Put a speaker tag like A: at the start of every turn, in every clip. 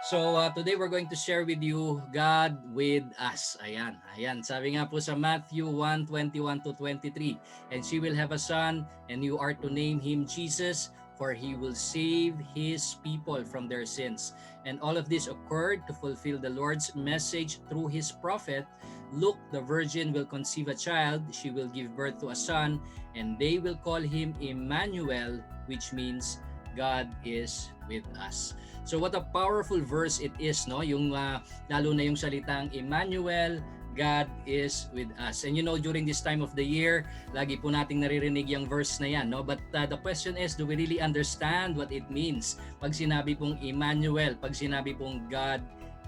A: Today we're going to share with you God with us. Ayan. Sabi nga po sa Matthew 1:21 to 23, and she will have a son, and you are to name him Jesus, for he will save his people from their sins. And all of this occurred to fulfill the Lord's message through his prophet. Look, the virgin will conceive a child, she will give birth to a son, and they will call him Emmanuel, which means God is with us. So what a powerful verse it is, no? Yung lalo na yung salitang Emmanuel, God is with us. And you know, during this time of the year, lagi po nating naririnig yung verse na yan, no? But the question is, do we really understand what it means? Pag sinabi pong Emmanuel, pag sinabi pong God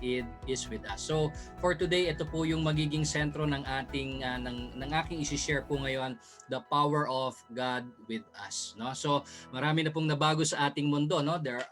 A: it is with us. So for today, ito po yung magiging sentro ng ating ng aking i-share po ngayon, the power of God with us, no? So marami na pong nabago sa ating mundo, no? There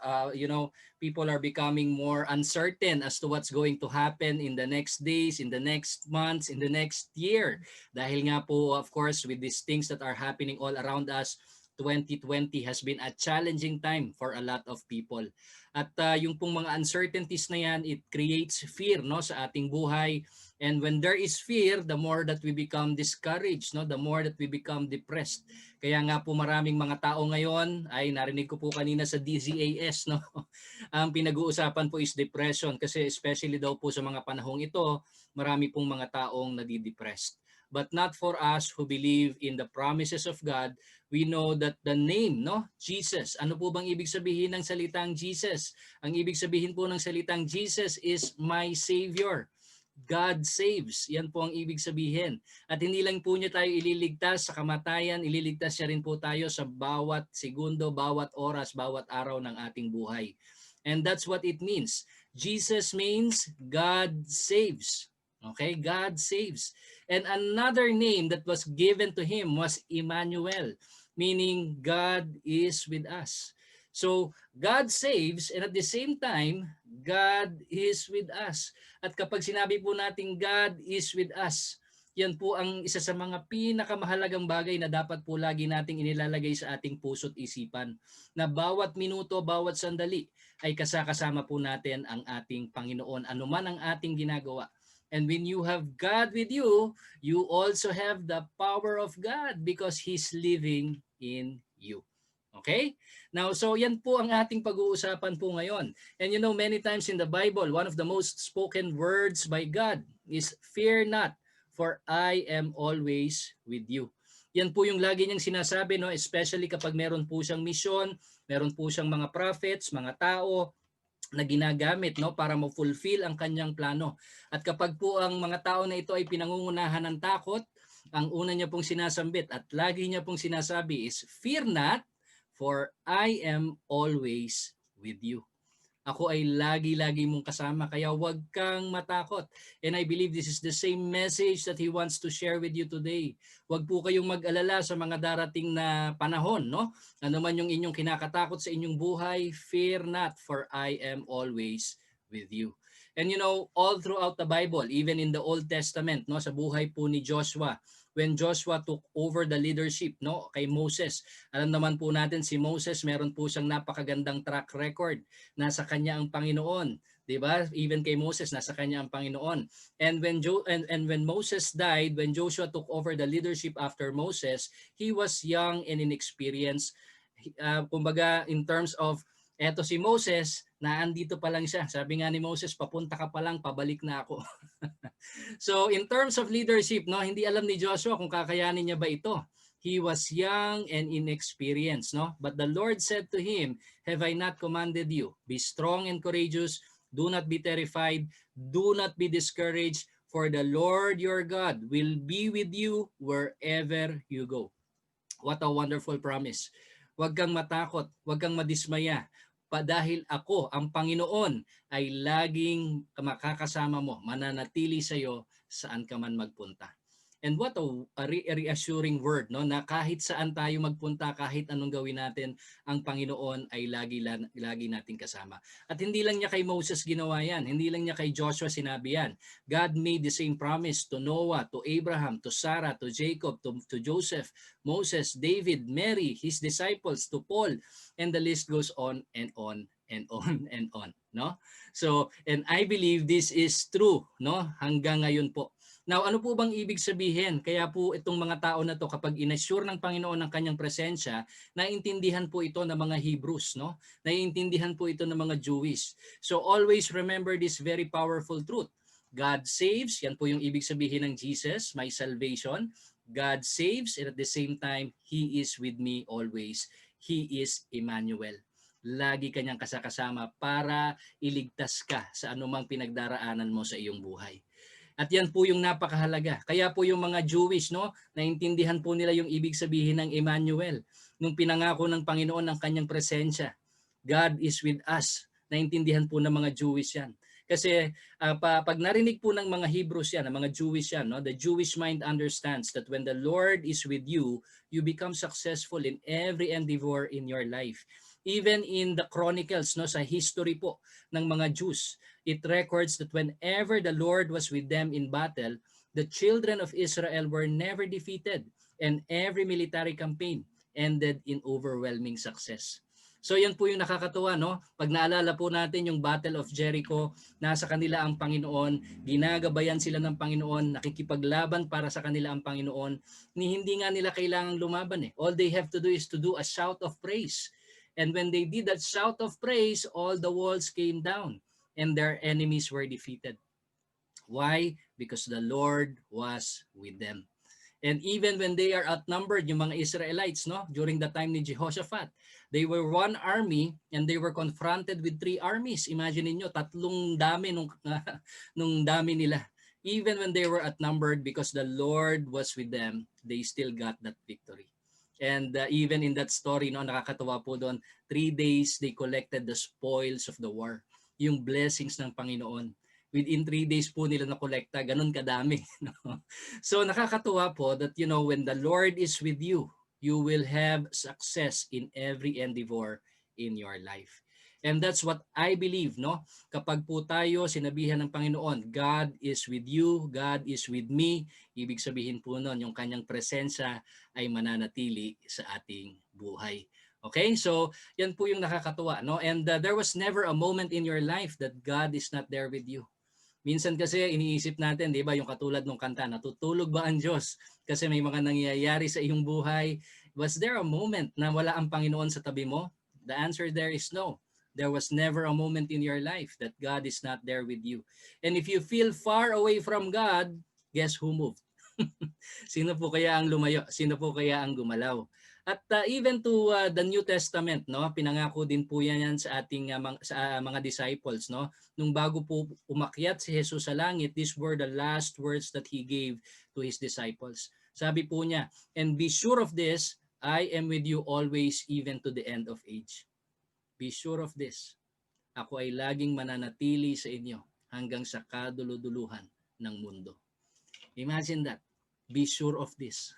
A: people are becoming more uncertain as to what's going to happen in the next days, in the next months, in the next year. Dahil nga po, of course, with these things that are happening all around us, 2020 has been a challenging time for a lot of people. At yung pong mga uncertainties na yan, it creates fear, no, sa ating buhay. And when there is fear, the more that we become discouraged, no, the more that we become depressed. Kaya nga po maraming mga tao ngayon, ay narinig ko po kanina sa DZAS, no, ang pinag-uusapan po is depression, kasi especially daw po sa mga panahong ito, marami pong mga taong nadidepressed. But not for us who believe in the promises of God. We know that the name, no, Jesus. Ano po bang ibig sabihin ng salitang Jesus? Ang ibig sabihin po ng salitang Jesus is my Savior. God saves. Yan po ang ibig sabihin. At hindi lang po niya tayo ililigtas sa kamatayan, ililigtas niya rin po tayo sa bawat segundo, bawat oras, bawat araw ng ating buhay. And that's what it means. Jesus means God saves. Okay, God saves. And another name that was given to him was Emmanuel, meaning God is with us. So God saves, and at the same time, God is with us. At kapag sinabi po natin God is with us, yan po ang isa sa mga pinakamahalagang bagay na dapat po lagi nating inilalagay sa ating puso't isipan, na bawat minuto, bawat sandali ay kasama po natin ang ating Panginoon, anuman ang ating ginagawa. And when you have God with you, you also have the power of God because He's living in you. Okay? Now, so yan po ang ating pag-uusapan po ngayon. And you know, many times in the Bible, one of the most spoken words by God is, "Fear not, for I am always with you." Yan po yung lagi niyang sinasabi, no? Especially kapag meron po siyang misyon, meron po siyang mga prophets, mga tao na ginagamit, no, para ma-fulfill ang kanyang plano. At kapag po ang mga tao na ito ay pinangungunahan ng takot, ang una niya pong sinasambit at lagi niya pong sinasabi is, "Fear not, for I am always with you." Ako ay lagi-lagi mong kasama, kaya huwag kang matakot. And I believe this is the same message that He wants to share with you today. Huwag po kayong mag-alala sa mga darating na panahon, no? Ano man yung inyong kinakatakot sa inyong buhay, fear not, for I am always with you. And you know, all throughout the Bible, even in the Old Testament, no, sa buhay po ni Joshua, when Joshua took over the leadership, no, kay Moses, alam naman po natin si Moses, meron po siyang napakagandang track record. Nasa kanya ang Panginoon, 'di ba? Even kay Moses, nasa kanya ang Panginoon. And when Moses died, when Joshua took over the leadership after Moses, he was young and inexperienced. Kumbaga, in terms of eto si Moses, naandito pa lang siya. Sabi nga ni Moses, "Papunta ka pa lang, pabalik na ako." So in terms of leadership, no, hindi alam ni Joshua kung kakayanin niya ba ito. He was young and inexperienced, no? But the Lord said to him, "Have I not commanded you? Be strong and courageous. Do not be terrified. Do not be discouraged, for the Lord your God will be with you wherever you go." What a wonderful promise. Huwag kang matakot, huwag kang madismaya. Dahil ako, ang Panginoon, ay laging makakasama mo, mananatili sa iyo saan ka man magpunta. And what a reassuring word, no, na kahit saan tayo magpunta, kahit anong gawin natin, ang Panginoon ay lagi nating kasama. At hindi lang niya kay Moses ginawa yan, hindi lang niya kay Joshua sinabi yan. God made the same promise to Noah, to Abraham, to Sarah, to Jacob, to Joseph, Moses, David, Mary, his disciples, to Paul, and the list goes on and on and on and on, no? So, and I believe this is true, no? Hanggang ngayon po. Now, ano po bang ibig sabihin? Kaya po itong mga tao na to, kapag inassure ng Panginoon ng kanyang presensya, naiintindihan po ito ng mga Hebrews, no? Naiintindihan po ito ng mga Jewish. So always remember this very powerful truth. God saves, yan po yung ibig sabihin ng Jesus, my salvation. God saves, and at the same time, He is with me always. He is Emmanuel. Lagi kanyang kasakasama para iligtas ka sa anumang pinagdaraanan mo sa iyong buhay. At yan po yung napakahalaga. Kaya po yung mga Jewish, no, naintindihan po nila yung ibig sabihin ng Emmanuel. Nung pinangako ng Panginoon ang kanyang presensya, God is with us. Naintindihan po ng mga Jewish yan. Kasi pag narinig po ng mga Hebrews yan, ng mga Jewish yan, no, the Jewish mind understands that when the Lord is with you, you become successful in every endeavor in your life. Even in the Chronicles, no, sa history po ng mga Jews, it records that whenever the Lord was with them in battle, the children of Israel were never defeated, and every military campaign ended in overwhelming success. So yan po yung nakakatuwa, no? Pag naalala po natin yung Battle of Jericho, nasa kanila ang Panginoon, ginagabayan sila ng Panginoon, nakikipaglaban para sa kanila ang Panginoon, ni hindi nga nila kailangang lumaban eh. All they have to do is to do a shout of praise. And when they did that shout of praise, all the walls came down and their enemies were defeated. Why? Because the Lord was with them. And even when they are outnumbered, yung mga Israelites, no, during the time ni Jehoshaphat, they were one army and they were confronted with three armies. Imagine niyo, tatlong dami nung dami nila. Even when they were outnumbered, because the Lord was with them, they still got that victory. And even in that story, no, nakakatawa po doon, 3 days they collected the spoils of the war. Yung blessings ng Panginoon. Within 3 days po nila nakolekta, ganun kadami. No? So nakakatuwa po that, you know, when the Lord is with you, you will have success in every endeavor in your life. And that's what I believe, no? Kapag po tayo sinabihan ng Panginoon, God is with you, God is with me, ibig sabihin po nun, yung kanyang presensya ay mananatili sa ating buhay. Okay? So, yan po yung nakakatuwa, no? And there was never a moment in your life that God is not there with you. Minsan kasi iniisip natin, di ba, yung katulad ng kanta, natutulog ba ang Diyos? Kasi may mga nangyayari sa iyong buhay. Was there a moment na wala ang Panginoon sa tabi mo? The answer there is no. There was never a moment in your life that God is not there with you. And if you feel far away from God, guess who moved? Sino po kaya ang lumayo? Sino po kaya ang gumalaw? At even to the New Testament, no, pinangako din po yan sa ating mga disciples, no. Nung bago po umakyat si Jesus sa langit, these were the last words that he gave to his disciples. Sabi po niya, "And be sure of this, I am with you always, even to the end of age." Be sure of this. Ako ay laging mananatili sa inyo hanggang sa kaduluduluhan ng mundo. Imagine that. Be sure of this.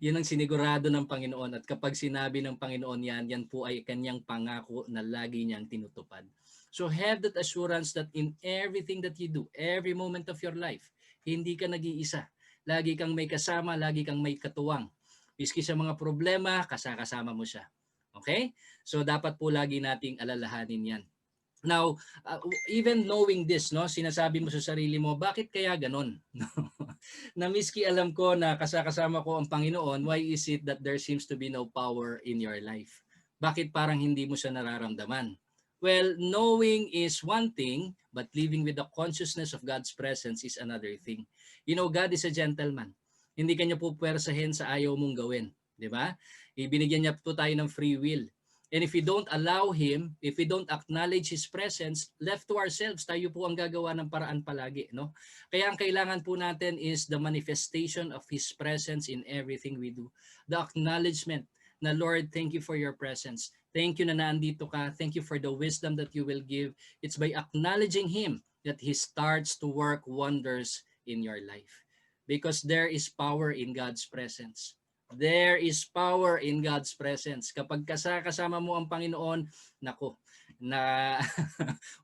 A: Yun ang sinigurado ng Panginoon, at kapag sinabi ng Panginoon yan po ay kanyang pangako na lagi niyang tinutupad. So have that assurance that in everything that you do, every moment of your life, hindi ka nag-iisa. Lagi kang may kasama, lagi kang may katuwang. Miski sa mga problema, kasama mo siya. Okay? So dapat po lagi nating alalahanin yan. Now, even knowing this, no, sinasabi mo sa sarili mo, bakit kaya ganon? Na miski alam ko na kasama ko ang Panginoon, why is it that there seems to be no power in your life? Bakit parang hindi mo siya nararamdaman? Well, knowing is one thing, but living with the consciousness of God's presence is another thing. You know, God is a gentleman. Hindi kanya po pwersahin sa ayaw mong gawin. Di ba? Ibinigyan niya po tayo ng free will. And if we don't allow Him, if we don't acknowledge His presence, left to ourselves, tayo po ang gagawa ng paraan palagi. No? Kaya ang kailangan po natin is the manifestation of His presence in everything we do. The acknowledgement na, Lord, thank you for your presence. Thank you na naandito ka. Thank you for the wisdom that you will give. It's by acknowledging Him that He starts to work wonders in your life. Because there is power in God's presence. There is power in God's presence. Kapag kasama mo ang Panginoon, nako, na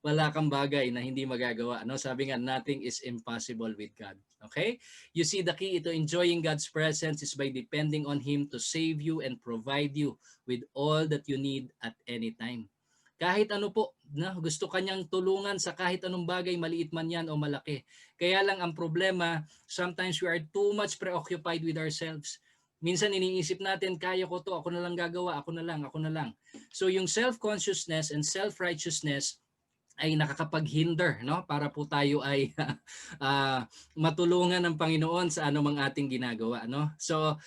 A: wala kang bagay na hindi magagawa. No? Sabi nga, nothing is impossible with God. Okay? You see, the key to enjoying God's presence is by depending on Him to save you and provide you with all that you need at any time. Kahit ano po, na gusto kanyang tulungan sa kahit anong bagay, maliit man yan o malaki. Kaya lang ang problema, sometimes we are too much preoccupied with ourselves. Minsan iniisip natin, kaya ko to, ako na lang gagawa, ako na lang, ako na lang. So yung self-consciousness and self-righteousness ay nakakapaghinder, no, para po tayo ay matulungan ng Panginoon sa anumang ating ginagawa, no. So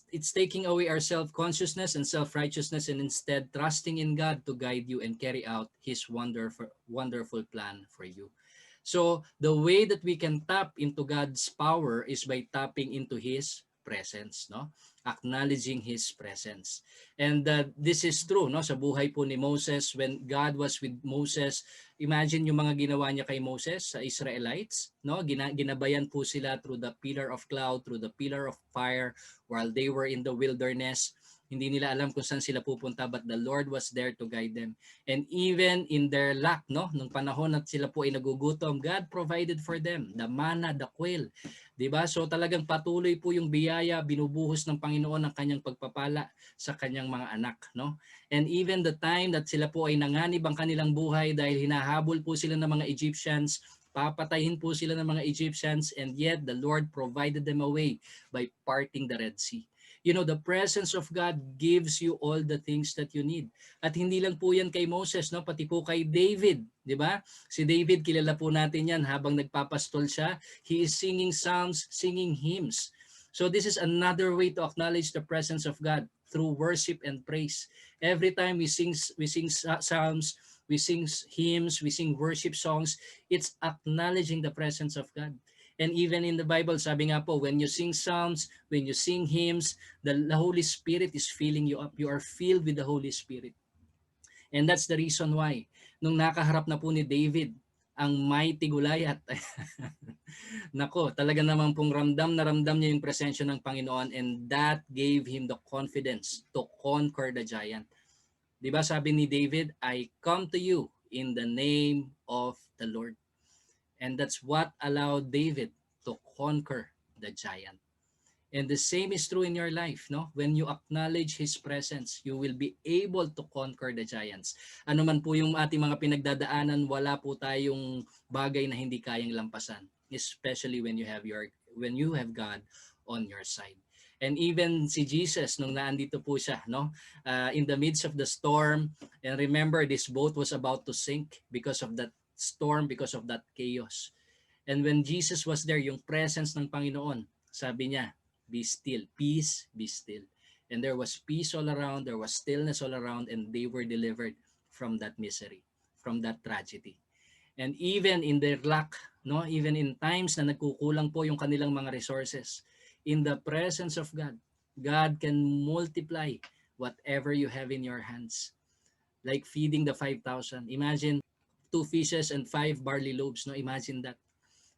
A: it's taking away our self-consciousness and self-righteousness, and instead trusting in God to guide you and carry out his wonderful plan for you. So the way that we can tap into God's power is by tapping into his presence, no, acknowledging his presence. And this is true, no, sa buhay po ni Moses. When God was with Moses, imagine yung mga ginawa niya kay Moses sa Israelites, no, ginabayan po sila through the pillar of cloud, through the pillar of fire while they were in the wilderness. Hindi nila alam kung saan sila pupunta, but the Lord was there to guide them. And even in their lack, no, nung panahon na sila po ay nagugutom, God provided for them the manna, the quail. 'Di ba? So talagang patuloy po yung biyaya, binubuhos ng Panginoon ang kanyang pagpapala sa kanyang mga anak, no? And even the time that sila po ay nanganib ang kanilang buhay dahil hinahabol po sila ng mga Egyptians, papatayin po sila ng mga Egyptians, and yet the Lord provided them a way by parting the Red Sea. You know, the presence of God gives you all the things that you need. At hindi lang po yan kay Moses, no? Pati po kay David, di ba? Si David, kilala po natin yan habang nagpapastol siya. He is singing psalms, singing hymns. So this is another way to acknowledge the presence of God through worship and praise. Every time we sing psalms, we sing hymns, we sing worship songs, it's acknowledging the presence of God. And even in the Bible, sabi nga po, when you sing psalms, when you sing hymns, the Holy Spirit is filling you up. You are filled with the Holy Spirit. And that's the reason why, nung nakaharap na po ni David ang mighty Goliath, nako, talaga naman pong ramdam na ramdam niya yung presensya ng Panginoon, and that gave him the confidence to conquer the giant. Di ba sabi ni David, I come to you in the name of the Lord. And that's what allowed David to conquer the giant. And the same is true in your life, no? When you acknowledge his presence, you will be able to conquer the giants. Ano man po yung ating mga pinagdadaanan, wala po tayong bagay na hindi kayang lampasan, especially when you have God on your side. And even si Jesus, nung naandito po siya, no, in the midst of the storm, and remember, this boat was about to sink because of that storm, because of that chaos. And when Jesus was there, yung presence ng Panginoon, sabi niya, be still, peace, be still. And there was peace all around, there was stillness all around, and they were delivered from that misery, from that tragedy. And even in their lack, no, even in times na nagkukulang po yung kanilang mga resources, in the presence of God, God can multiply whatever you have in your hands. Like feeding the 5,000. Imagine 2 fishes and 5 barley loaves. No, imagine that.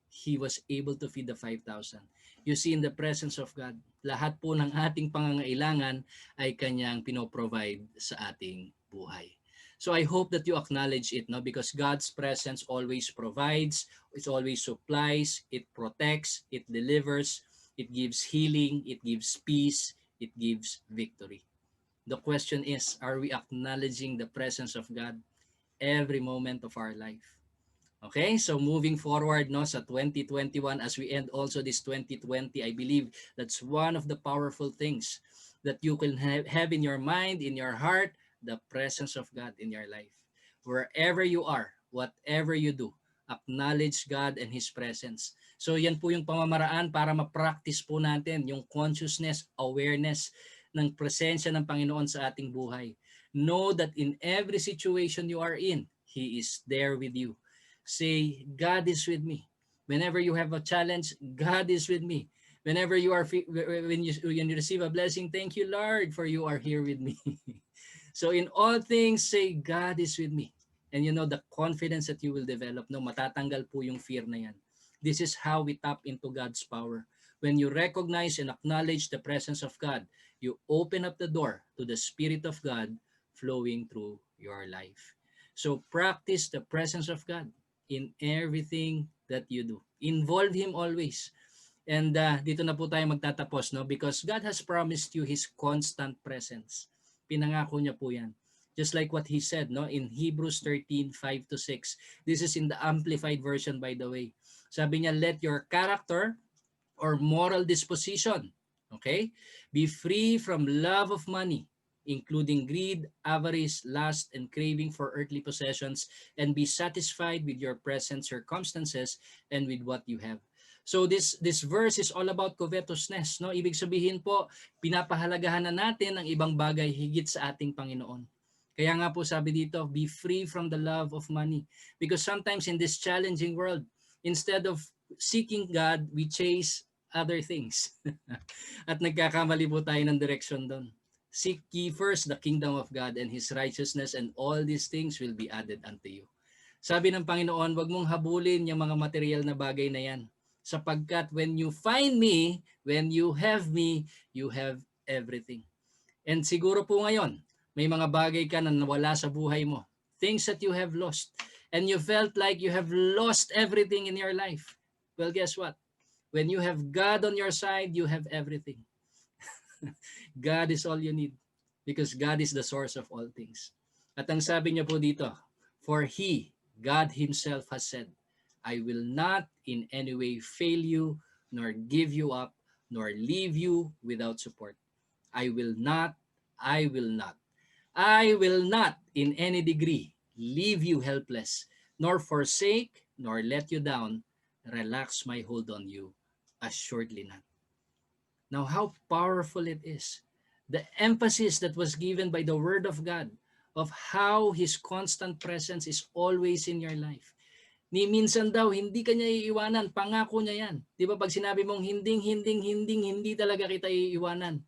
A: He was able to feed the 5,000. You see, in the presence of God, lahat po ng ating pangangailangan ay kanyang pinoprovide sa ating buhay. So I hope that you acknowledge it, no? Because God's presence always provides, it always supplies, it protects, it delivers, it gives healing, it gives peace, it gives victory. The question is, are we acknowledging the presence of God every moment of our life? Okay, so moving forward, no, sa 2021, as we end also this 2020, I believe that's one of the powerful things that you can have in your mind, in your heart, the presence of God in your life. Wherever you are, whatever you do, acknowledge God and His presence. So yan po yung pamamaraan para ma-practice po natin yung consciousness, awareness ng presensya ng Panginoon sa ating buhay. Know that in every situation you are in, He is there with you. Say, God is with me. Whenever you have a challenge, God is with me. Whenever you are when you receive a blessing, thank you, Lord, for you are here with me. So in all things, say, God is with me. And you know the confidence that you will develop, no, matatanggal po yung fear na yan. This is how we tap into God's power. When you recognize and acknowledge the presence of God, you open up the door to the Spirit of God flowing through your life. So practice the presence of God in everything that you do. Involve Him always. And dito na po tayo magtatapos, no? Because God has promised you His constant presence. Pinangako niya po yan. Just like what he said, no, in Hebrews 13:5-6. This is in the amplified version, by the way. Sabi niya, let your character or moral disposition, okay, be free from love of money, including greed, avarice, lust, and craving for earthly possessions, and be satisfied with your present circumstances and with what you have. So this verse is all about covetousness, no? Ibig sabihin po, pinapahalagahan na natin ang ibang bagay higit sa ating Panginoon. Kaya nga po sabi dito, be free from the love of money. Because sometimes in this challenging world, instead of seeking God, we chase other things. At nagkakamali po tayo ng direction doon. Seek ye first the kingdom of God and His righteousness, and all these things will be added unto you. Sabi ng Panginoon, wag mong habulin yung mga material na bagay na yan. Sapagkat when you find me, when you have me, you have everything. And siguro po ngayon, may mga bagay ka na nawala sa buhay mo. Things that you have lost. And you felt like you have lost everything in your life. Well, guess what? When you have God on your side, you have everything. God is all you need because God is the source of all things. At ang sabi niya po dito, for He, God Himself has said, I will not in any way fail you, nor give you up, nor leave you without support. I will not, I will not, I will not in any degree leave you helpless, nor forsake, nor let you down, relax my hold on you, assuredly not. Now, how powerful it is. The emphasis that was given by the Word of God of how His constant presence is always in your life. Ni minsan daw, hindi ka niya iiwanan. Pangako niya yan. Di ba pag sinabi mong hindi talaga kita iiwanan.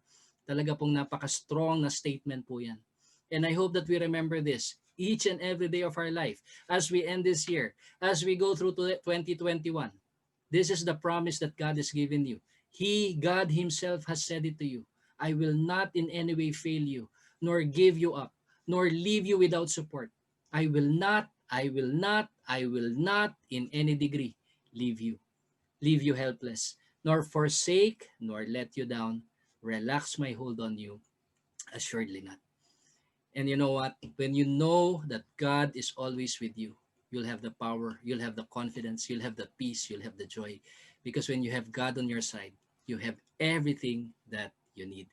A: Talaga pong napaka-strong na statement po yan. And I hope that we remember this each and every day of our life as we end this year, as we go through to 2021. This is the promise that God has given you. He, God Himself, has said it to you. I will not in any way fail you, nor give you up, nor leave you without support. I will not, I will not, I will not in any degree leave you helpless, nor forsake, nor let you down, relax my hold on you, assuredly not. And you know what? When you know that God is always with you, you'll have the power, you'll have the confidence, you'll have the peace, you'll have the joy. Because when you have God on your side, you have everything that you need.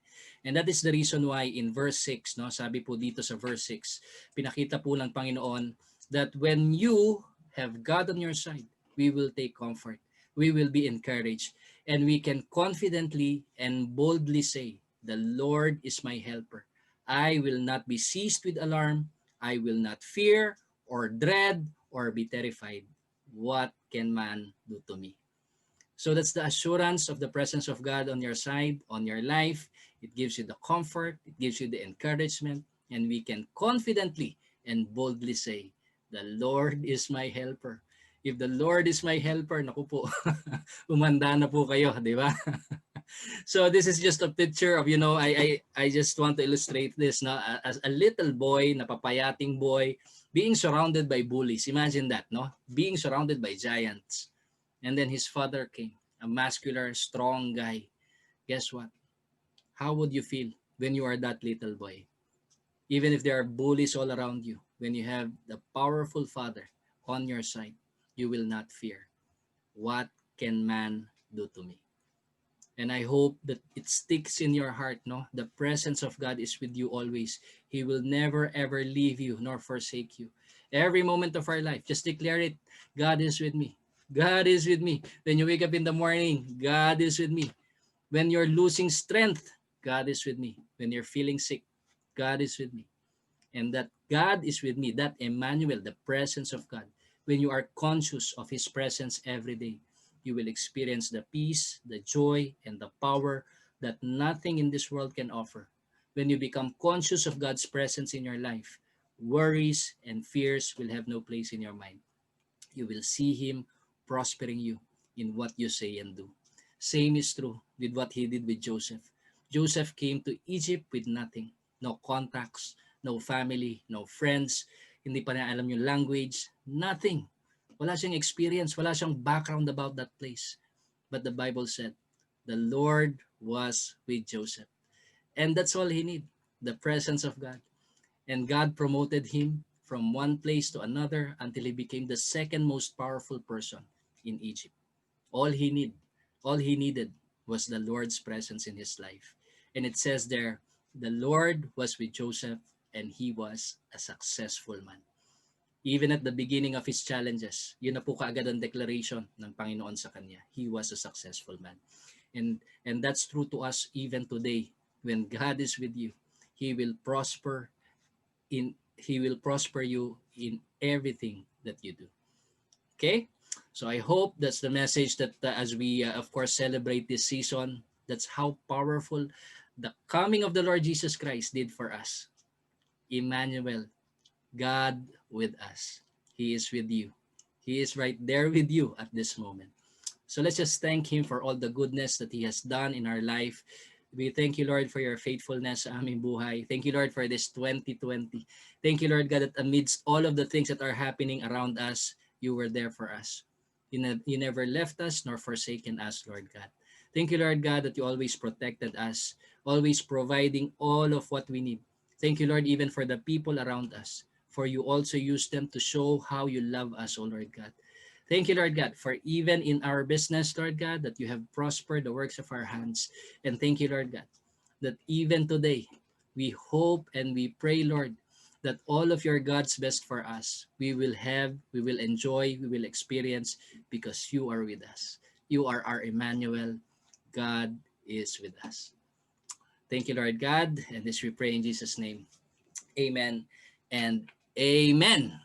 A: And that is the reason why in verse 6, no, sabi po dito sa verse 6, pinakita po ng Panginoon that when you have God on your side, we will take comfort, we will be encouraged, and we can confidently and boldly say, the Lord is my helper. I will not be seized with alarm. I will not fear or dread or be terrified. What can man do to me? So that's the assurance of the presence of God on your side, on your life. It gives you the comfort, it gives you the encouragement, and we can confidently and boldly say, the Lord is my helper. If the Lord is my helper, naku po, umanda na po kayo, di ba? So this is just a picture of, I just want to illustrate this, no? As a little boy, napapayating boy, being surrounded by bullies. Imagine that, no? Being surrounded by giants. And then his father came, a muscular, strong guy. Guess what? How would you feel when you are that little boy? Even if there are bullies all around you, when you have the powerful father on your side, you will not fear. What can man do to me? And I hope that it sticks in your heart, no? The presence of God is with you always. He will never ever leave you nor forsake you. Every moment of our life, just declare it. God is with me. God is with me. When you wake up in the morning, God is with me. When you're losing strength, God is with me. When you're feeling sick, God is with me. And that God is with me, that Emmanuel, the presence of God, when you are conscious of His presence every day, you will experience the peace, the joy, and the power that nothing in this world can offer. When you become conscious of God's presence in your life, worries and fears will have no place in your mind. You will see Him prospering you in what you say and do. Same is true with what He did with Joseph. Joseph came to Egypt with nothing, no contacts, no family, no friends, hindi pa niya alam yung language, nothing. Wala siyang experience, wala siyang background about that place. But the Bible said, the Lord was with Joseph. And that's all he need, the presence of God. And God promoted him from one place to another until he became the second most powerful person in Egypt. All he need, all he needed was the Lord's presence in his life. And it says there, the Lord was with Joseph and he was a successful man. Even at the beginning of his challenges, yun na po kaagad ang declaration ng Panginoon sa kanya. He was a successful man. And that's true to us even today. When God is with you, He will prosper He will prosper you in everything that you do. Okay? So I hope that's the message that as we of course celebrate this season, that's how powerful the coming of the Lord Jesus Christ did for us. Emmanuel, God with us. He is with you. He is right there with you at this moment. So let's just thank Him for all the goodness that He has done in our life. We thank you, Lord, for your faithfulness sa aming buhay. Thank you, Lord, for this 2020. Thank you, Lord God, that amidst all of the things that are happening around us, you were there for us. You never left us nor forsaken us, Lord God. Thank you, Lord God, that you always protected us, always providing all of what we need. Thank you, Lord, even for the people around us, for you also use them to show how you love us, O Lord God. Thank you, Lord God, for even in our business, Lord God, that you have prospered the works of our hands. And thank you, Lord God, that even today, we hope and we pray, Lord, that all of your God's best for us, we will enjoy, we will experience because you are with us. You are our Emmanuel. God is with us. Thank you, Lord God. And this we pray in Jesus' name. Amen and amen.